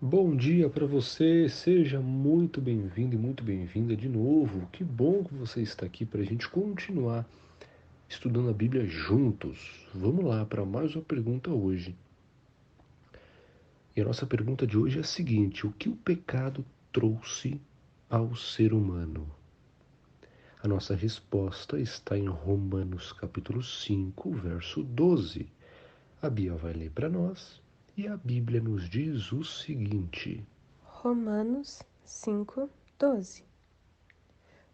Bom dia para você, seja muito bem-vindo e muito bem-vinda de novo. Que bom que você está aqui para a gente continuar estudando a Bíblia juntos. Vamos lá para mais uma pergunta hoje. E a nossa pergunta de hoje é a seguinte: o que o pecado trouxe ao ser humano? A nossa resposta está em Romanos capítulo 5, verso 12. A Bia vai ler para nós e a Bíblia nos diz o seguinte: Romanos 5:12.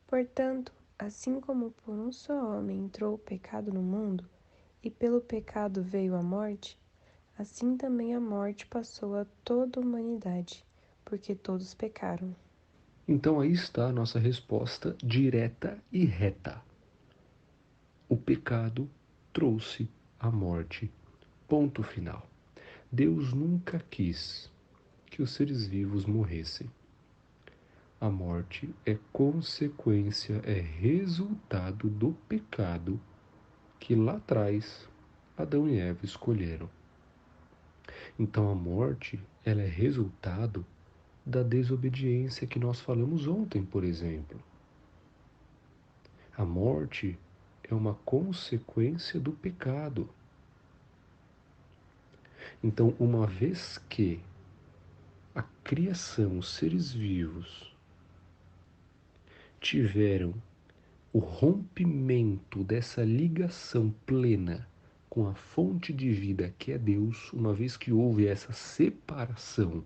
Portanto, assim como por um só homem entrou o pecado no mundo, e pelo pecado veio a morte, assim também a morte passou a toda a humanidade, porque todos pecaram. Então aí está a nossa resposta direta e reta. O pecado trouxe a morte. Ponto final. Deus nunca quis que os seres vivos morressem. A morte é consequência, é resultado do pecado que lá atrás Adão e Eva escolheram. Então a morte, ela é resultado da desobediência que nós falamos ontem, por exemplo. A morte é uma consequência do pecado. Então, uma vez que a criação, os seres vivos, tiveram o rompimento dessa ligação plena com a fonte de vida que é Deus, uma vez que houve essa separação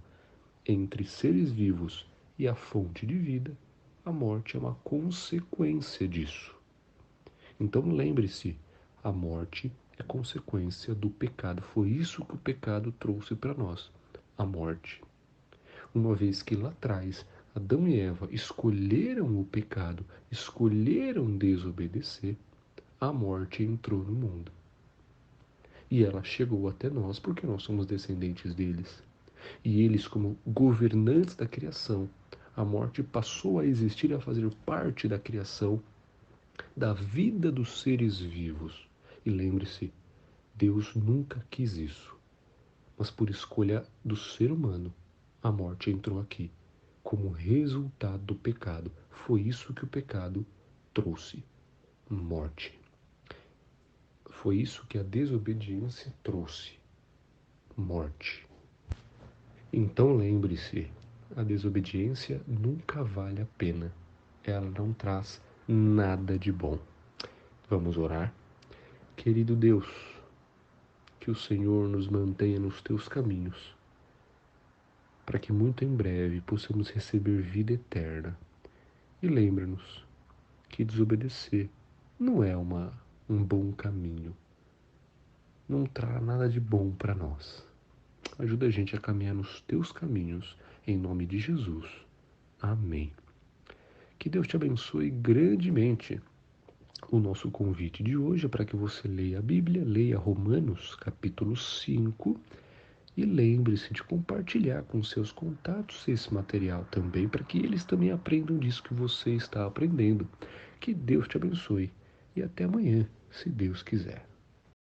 entre seres vivos e a fonte de vida, a morte é uma consequência disso. Então lembre-se, a morte é consequência do pecado. Foi isso que o pecado trouxe para nós, a morte. Uma vez que lá atrás Adão e Eva escolheram o pecado, escolheram desobedecer, a morte entrou no mundo. E ela chegou até nós porque nós somos descendentes deles. E eles, como governantes da criação, a morte passou a existir e a fazer parte da criação, da vida dos seres vivos. E lembre-se, Deus nunca quis isso, mas por escolha do ser humano, a morte entrou aqui, como resultado do pecado. Foi isso que o pecado trouxe, morte. Foi isso que a desobediência trouxe, morte. Então lembre-se, a desobediência nunca vale a pena. Ela não traz nada de bom. Vamos orar? Querido Deus, que o Senhor nos mantenha nos teus caminhos, para que muito em breve possamos receber vida eterna. E lembra-nos que desobedecer não é um bom caminho, não traz nada de bom para nós. Ajuda a gente a caminhar nos teus caminhos, em nome de Jesus. Amém. Que Deus te abençoe grandemente. O nosso convite de hoje é para que você leia a Bíblia, leia Romanos capítulo 5 e lembre-se de compartilhar com seus contatos esse material também, para que eles também aprendam disso que você está aprendendo. Que Deus te abençoe e até amanhã, se Deus quiser.